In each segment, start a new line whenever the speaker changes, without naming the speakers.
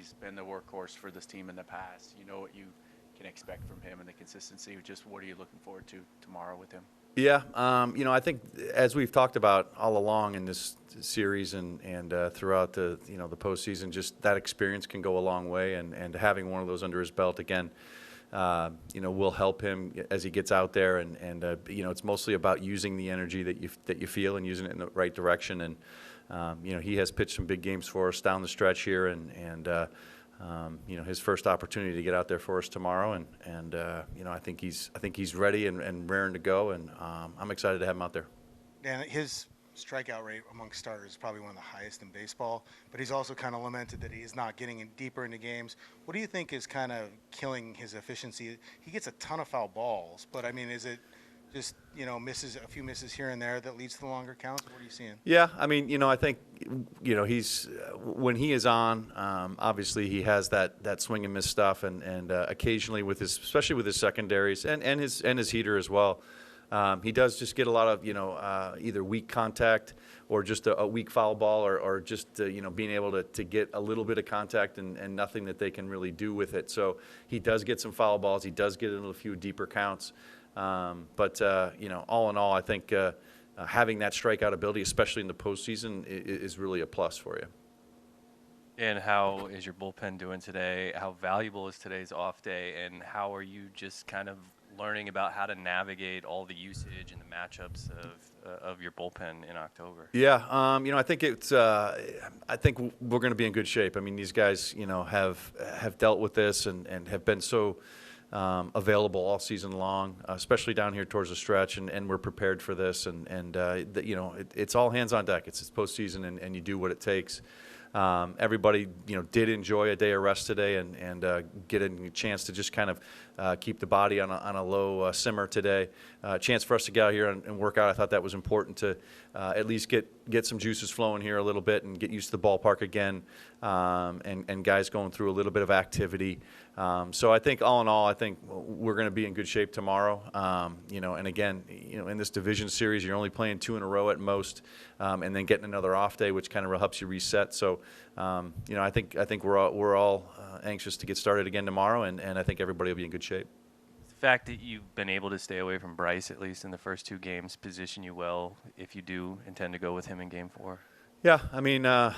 he's been the workhorse for this team in the past. You know what you can expect from him and the consistency. Just what are you looking forward to tomorrow with him?
Yeah, I think as we've talked about all along in this series and throughout the the postseason, just that experience can go a long way, and having one of those under his belt again, will help him as he gets out there, and it's mostly about using the energy that you feel and using it in the right direction, and he has pitched some big games for us down the stretch here, and his first opportunity to get out there for us tomorrow, and I think he's ready and raring to go, and I'm excited to have him out there.
Dan, his strikeout rate among starters is probably one of the highest in baseball, but he's also kind of lamented that he is not getting in deeper into games. What do you think is kind of killing his efficiency? He gets a ton of foul balls, but I mean, is it just a few misses here and there that leads to the longer counts? What are you seeing?
Yeah, I mean, I think he's when he is on, obviously he has that swing and miss stuff, and occasionally especially with his secondaries and his heater as well. He does just get a lot of either weak contact or just a weak foul ball, or just being able to get a little bit of contact and nothing that they can really do with it. So he does get some foul balls. He does get into a few deeper counts. But all in all, I think having that strikeout ability, especially in the postseason, is really a plus for you.
And how is your bullpen doing today? How valuable is today's off day? And how are you just kind of learning about how to navigate all the usage and the matchups of your bullpen in October?
Yeah, I think I think we're going to be in good shape. I mean, these guys, have dealt with this and have been so available all season long, especially down here towards the stretch, and we're prepared for this. It's all hands on deck. It's postseason, and you do what it takes. Everybody, did enjoy a day of rest today and get a chance to just kind of keep the body on a low simmer today. Chance for us to get out here and work out. I thought that was important to at least get some juices flowing here a little bit and get used to the ballpark again, and guys going through a little bit of activity. So I think all in all, I think we're going to be in good shape tomorrow. And again, in this division series, you're only playing 2 in a row at most, and then getting another off day, which kind of helps you reset. So, I think we're all anxious to get started again tomorrow, and I think everybody will be in good shape.
The fact that you've been able to stay away from Bryce, at least in the first 2 games, position you well if you do intend to go with him in Game 4.
Yeah, I mean, I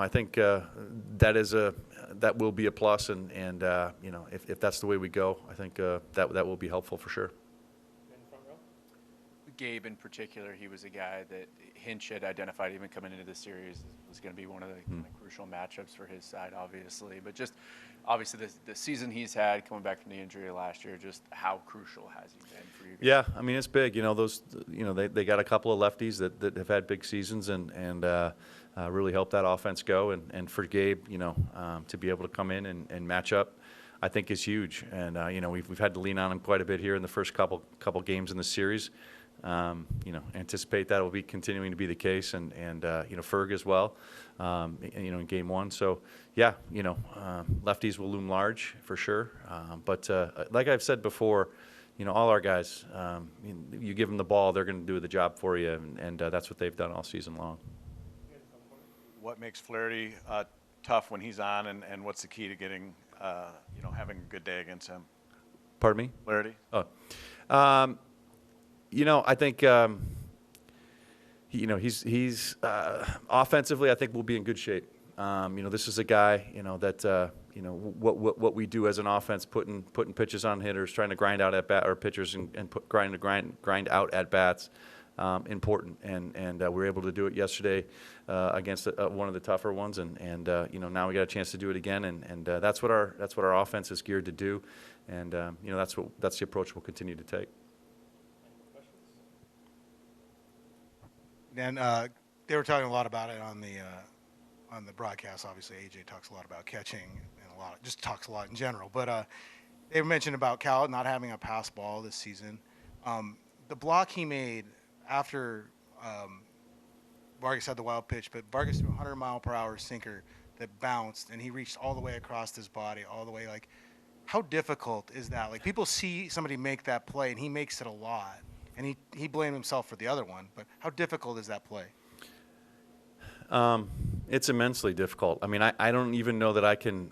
think that will be a plus, and if that's the way we go, I think that will be helpful for sure.
Gabe in particular, he was a guy that Hinch had identified even coming into the series was going to be one of the kind of crucial matchups for his side, obviously. But just obviously the season he's had coming back from the injury last year, just how crucial has he been for you guys?
Yeah, I mean, it's big. They got a couple of lefties that have had big seasons and really helped that offense go. And for Gabe, to be able to come in and match up, I think is huge. And we've had to lean on him quite a bit here in the first couple games in the series. Anticipate that will be continuing to be the case, and Ferg as well, in Game 1. So, yeah, lefties will loom large for sure. But like I've said before, all our guys, you give them the ball, they're going to do the job for you, and that's what they've done all season long.
What makes Flaherty tough when he's on, and what's the key to getting, having a good day against him?
Pardon me?
Flaherty?
I think he's offensively, I think we'll be in good shape. This is a guy that what we do as an offense, putting pitches on hitters, trying to grind out at bat or pitchers and grind out at bats, important. And we were able to do it yesterday against one of the tougher ones, and now we got a chance to do it again, and that's what our offense is geared to do, and that's the approach we'll continue to take.
And they were talking a lot about it on the broadcast. Obviously, AJ talks a lot about catching and just talks a lot in general. But they mentioned about Cal not having a pass ball this season. The block he made after Vargas had the wild pitch, but Vargas threw a 100-mile-per-hour sinker that bounced, and he reached all the way across his body, all the way. Like, how difficult is that? Like, people see somebody make that play, and he makes it a lot. And he blamed himself for the other one, but how difficult is that play?
It's immensely difficult. I mean, I don't even know that I can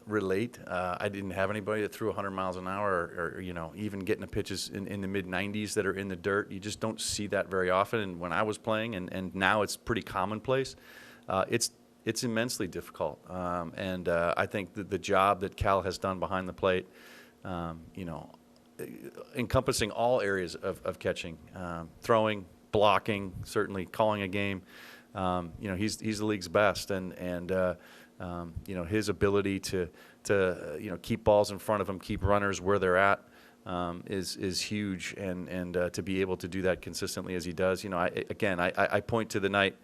relate. I didn't have anybody that threw 100 miles an hour or even getting the pitches in the mid-90s that are in the dirt. You just don't see that very often. And when I was playing, and now it's pretty commonplace, it's immensely difficult. I think that the job that Cal has done behind the plate, encompassing all areas of catching, throwing, blocking, certainly calling a game. He's the league's best, and his ability to keep balls in front of him, keep runners where they're at, is huge, and to be able to do that consistently as he does. I point to the night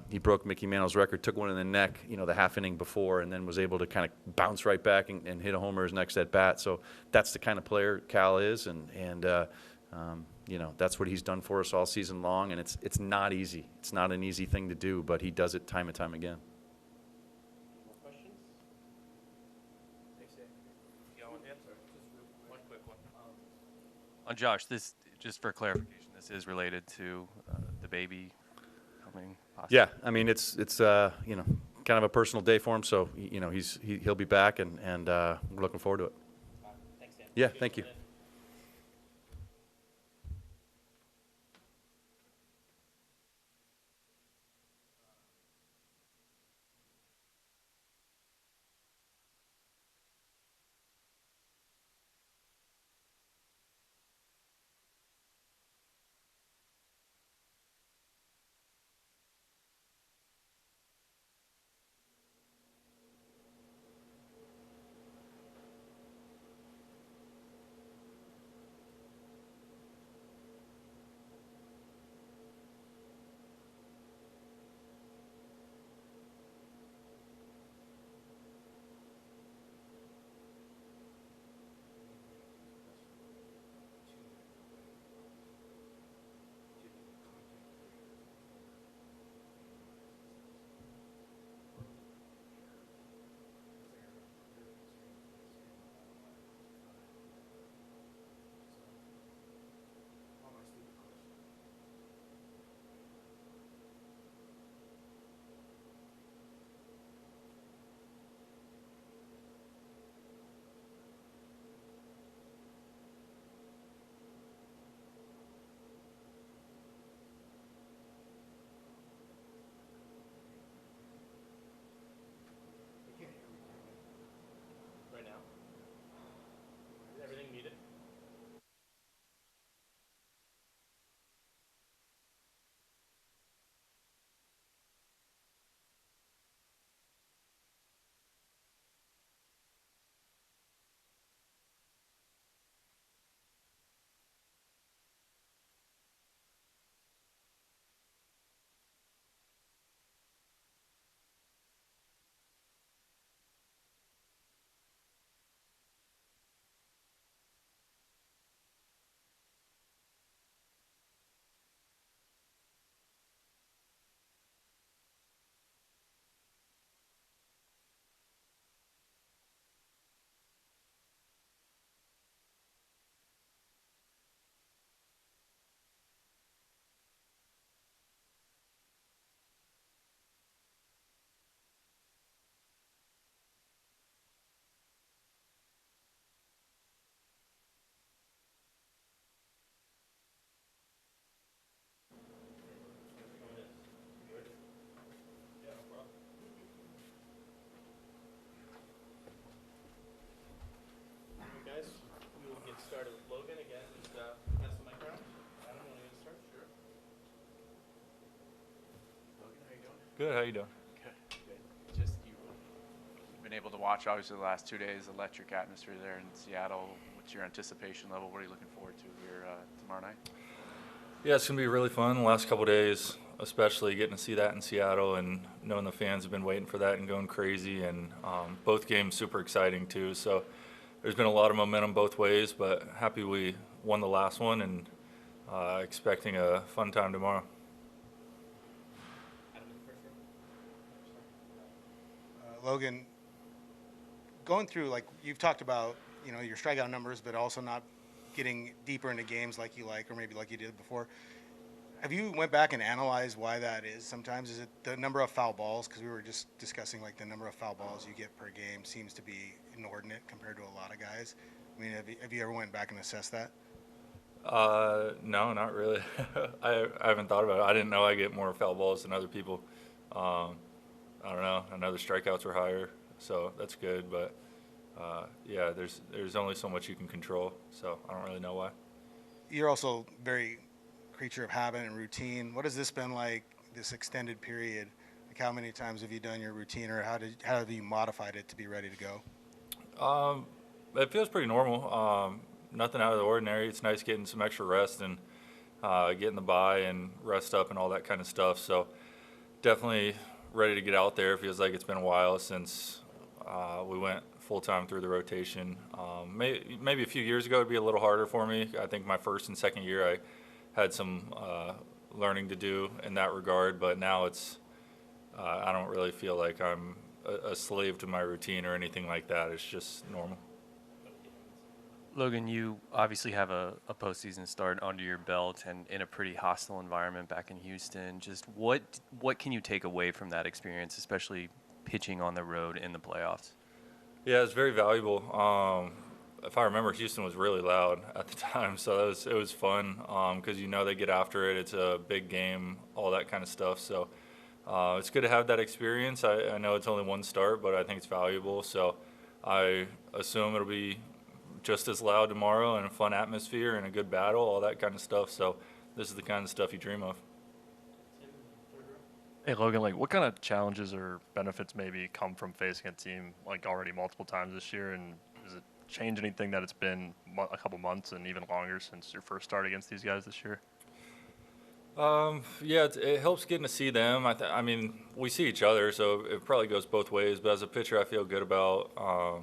he broke Mickey Mantle's record, took one in the neck, the half inning before, and then was able to kind of bounce right back and hit a homer his next at bat. So that's the kind of player Cal is, and that's what he's done for us all season long, and it's not easy. It's not an easy thing to do, but he does it time and time again.
More questions?
One quick one. On Josh, this, just for clarification, this is related to the baby coming possibly.
Yeah, I mean it's kind of a personal day for him, so he'll be back, and we're looking forward to it.
Thanks, Dan.
Yeah, thank you.
Right now? Is everything muted? Guys, we will get started with Logan again. Just pass the mic around. Adam, want to get started? Sure.
Logan, how you doing?
Good. How you doing?
Good. Just you've been able to watch obviously the last 2 days, electric atmosphere there in Seattle. What's your anticipation level? What are you looking forward to here tomorrow night?
Yeah, it's gonna be really fun. The last couple days, especially getting to see that in Seattle and knowing the fans have been waiting for that and going crazy. And both games super exciting too. So there's been a lot of momentum both ways, but happy we won the last one and expecting a fun time tomorrow.
Adam in the first row.
Logan, going through, like you've talked about, your strikeout numbers, but also not getting deeper into games like you like, or maybe like you did before. Have you went back and analyzed why that is? Sometimes is it the number of foul balls? Because we were just discussing like the number of foul balls you get per game seems to be inordinate compared to a lot of guys. I mean, have you ever went back and assessed that?
No, not really. I haven't thought about it. I didn't know I get more foul balls than other people. I don't know. I know the strikeouts were higher, so that's good. But yeah, there's only so much you can control, so I don't really know why.
You're also very creature of habit and routine. What has this been like this extended period? Like how many times have you done your routine, or how have you modified it to be ready to go?
It feels pretty normal. Nothing out of the ordinary. It's nice getting some extra rest and getting the bye and rest up and all that kind of stuff. So definitely ready to get out there. It feels like it's been a while since we went full-time through the rotation. Maybe a few years ago it'd be a little harder for me. I think my first and second year I had some learning to do in that regard, but now it's I don't really feel like I'm a slave to my routine or anything like that. It's just normal.
Logan, you obviously have a postseason start under your belt and in a pretty hostile environment back in Houston. Just what can you take away from that experience, especially pitching on the road in the playoffs?
Yeah, it's very valuable. If I remember, Houston was really loud at the time, so it was fun because they get after it. It's a big game, all that kind of stuff. So it's good to have that experience. I know it's only one start, but I think it's valuable. So I assume it'll be just as loud tomorrow and a fun atmosphere and a good battle, all that kind of stuff. So this is the kind of stuff you dream of.
Hey Logan, like what kind of challenges or benefits maybe come from facing a team like already multiple times this year, and does it change anything that it's been a couple months and even longer since your first start against these guys this year?
Yeah, it helps getting to see them. I mean, we see each other, so it probably goes both ways. But as a pitcher, I feel good about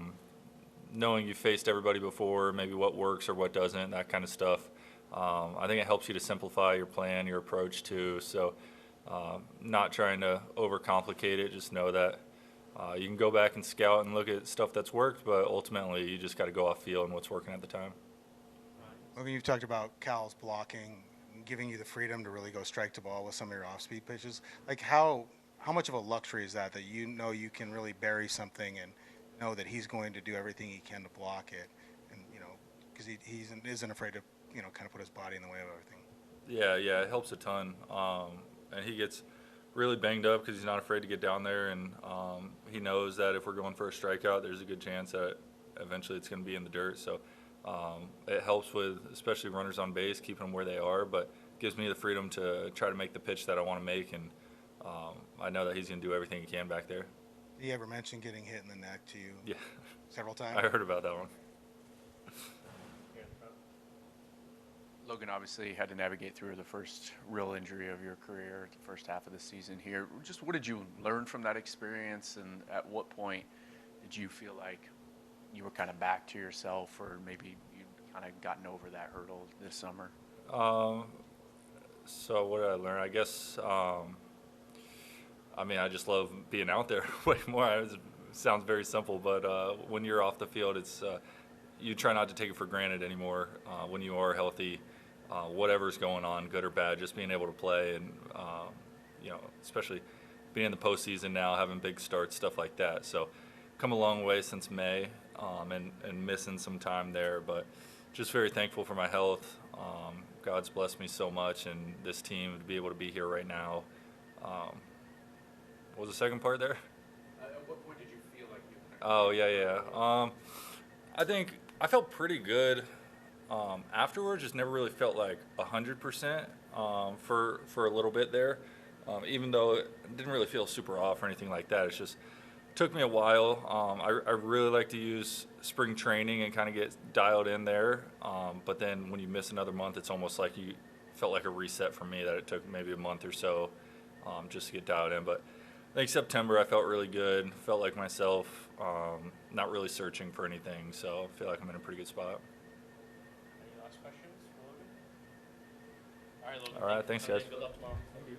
knowing you faced everybody before, maybe what works or what doesn't, that kind of stuff. I think it helps you to simplify your plan, your approach too. So not trying to overcomplicate it, just know that you can go back and scout and look at stuff that's worked, but ultimately you just got to go off field and what's working at the time.
Logan, you've talked about Cal's blocking, giving you the freedom to really go strike the ball with some of your off-speed pitches. Like how much of a luxury is that you know you can really bury something and know that he's going to do everything he can to block it, and because he isn't afraid to kind of put his body in the way of everything.
Yeah, it helps a ton. And he gets really banged up because he's not afraid to get down there, and he knows that if we're going for a strikeout, there's a good chance that eventually it's going to be in the dirt. So it helps with especially runners on base, keeping them where they are, but gives me the freedom to try to make the pitch that I want to make, and I know that he's going to do everything he can back there.
Did he ever mention getting hit in the neck to you?
Yeah.
Several times?
I heard about that one.
Logan obviously had to navigate through the first real injury of your career, the first half of the season here. Just what did you learn from that experience, and at what point did you feel like you were kind of back to yourself, or maybe you kind of gotten over that hurdle this summer?
So what did I learn? I guess, I mean, I just love being out there way more. It sounds very simple, but when you're off the field, it's you try not to take it for granted anymore. When you are healthy, whatever's going on, good or bad, just being able to play, and especially being in the postseason now, having big starts, stuff like that. So, come a long way since May, and missing some time there, but just very thankful for my health. God's blessed me so much, and this team to be able to be here right now. What was the second part there?
At what point did you feel like you?
Oh yeah. I think I felt pretty good afterwards. Just never really felt like 100% for a little bit there. Even though it didn't really feel super off or anything like that. It's just took me a while. I really like to use spring training and kind of get dialed in there. But then when you miss another month, it's almost like you felt like a reset for me, that it took maybe a month or so just to get dialed in. But I think September I felt really good, felt like myself, not really searching for anything. So I feel like I'm in a pretty good spot.
Any last questions for Logan? All right, Logan.
All right, thanks guys.
Good luck tomorrow.
Thank you.